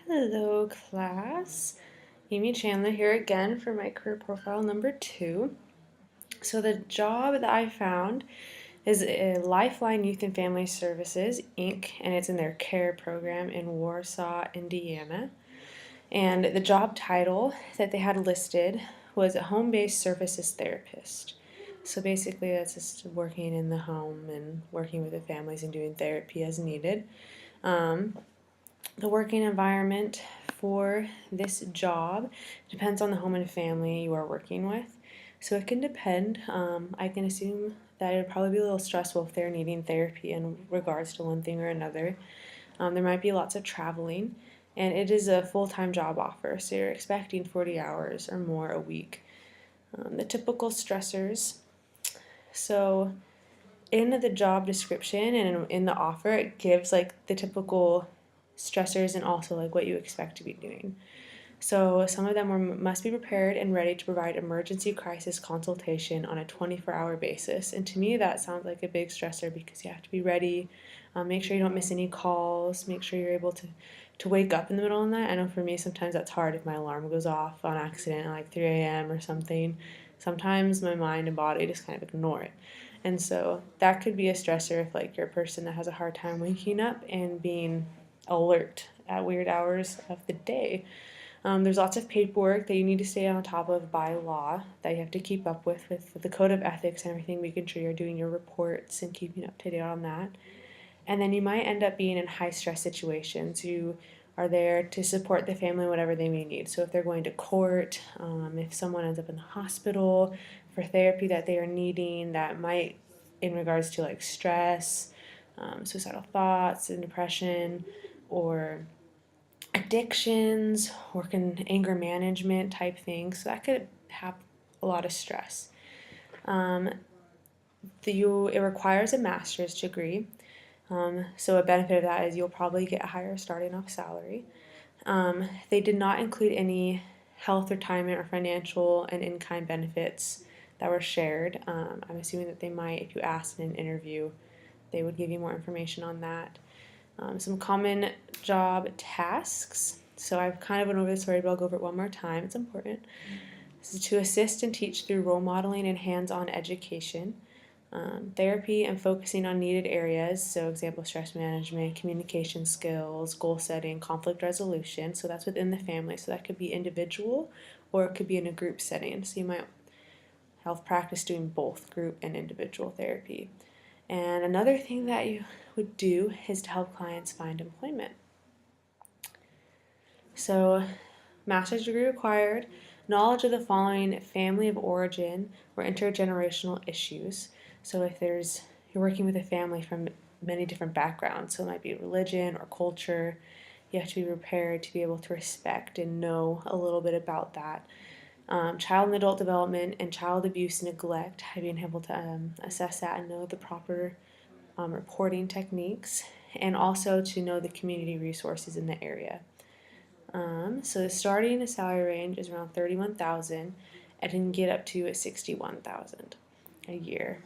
Hello, class. Amy Chandler here again for my career profile number 2. So the job that I found is Lifeline Youth and Family Services, Inc., and it's in their CARE program in Warsaw, Indiana. And the job title that they had listed was a home-based services therapist. So basically that's just working in the home and working with the families and doing therapy as needed. The working environment for this job depends on the home and family you are working with. So it can depend. I can assume that it would probably be a little stressful if they're needing therapy in regards to one thing or another. There might be lots of traveling, and it is a full-time job offer, so you're expecting 40 hours or more a week. The typical stressors. So in the job description and in the offer, it gives like the typical stressors and also like what you expect to be doing. So some of them must be prepared and ready to provide emergency crisis consultation on a 24-hour basis. And to me, that sounds like a big stressor because you have to be ready. Make sure you don't miss any calls. Make sure you're able to wake up in the middle of the night. I know for me, sometimes that's hard if my alarm goes off on accident at like 3 a.m. or something. Sometimes my mind and body just kind of ignore it. And so that could be a stressor if like you're a person that has a hard time waking up and being alert at weird hours of the day. There's lots of paperwork that you need to stay on top of by law that you have to keep up with the code of ethics and everything, making sure you're doing your reports and keeping up to date on that. And then you might end up being in high stress situations. You are there to support the family whatever they may need. So if they're going to court, if someone ends up in the hospital for therapy that they are needing, that might in regards to like stress, suicidal thoughts and depression, or addictions, work in anger management type things. So that could have a lot of stress. It requires a master's degree. So a benefit of that is you'll probably get a higher starting off salary. They did not include any health, retirement, or financial and in-kind benefits that were shared. I'm assuming that they might, if you asked in an interview, they would give you more information on that. Some common job tasks. So I've kind of went over this already, but I'll go over it one more time. It's important. This is to assist and teach through role modeling and hands-on education. Therapy and focusing on needed areas, so example, stress management, communication skills, goal setting, conflict resolution. So that's within the family. So that could be individual or it could be in a group setting. So you might have practice doing both group and individual therapy. And another thing that you would do is to help clients find employment. So, master's degree required, knowledge of the following family of origin or intergenerational issues. So if you're working with a family from many different backgrounds, so it might be religion or culture, you have to be prepared to be able to respect and know a little bit about that. Child and adult development and child abuse and neglect, being able to assess that and know the proper reporting techniques, and also to know the community resources in the area. So the starting salary range is around $31,000 and can get up to $61,000 a year.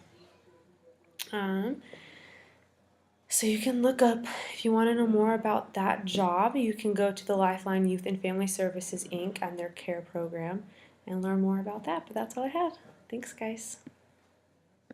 So you can look up, if you want to know more about that job, you can go to the Lifeline Youth and Family Services, Inc. and their CARE program and learn more about that. But that's all I had. Thanks, guys.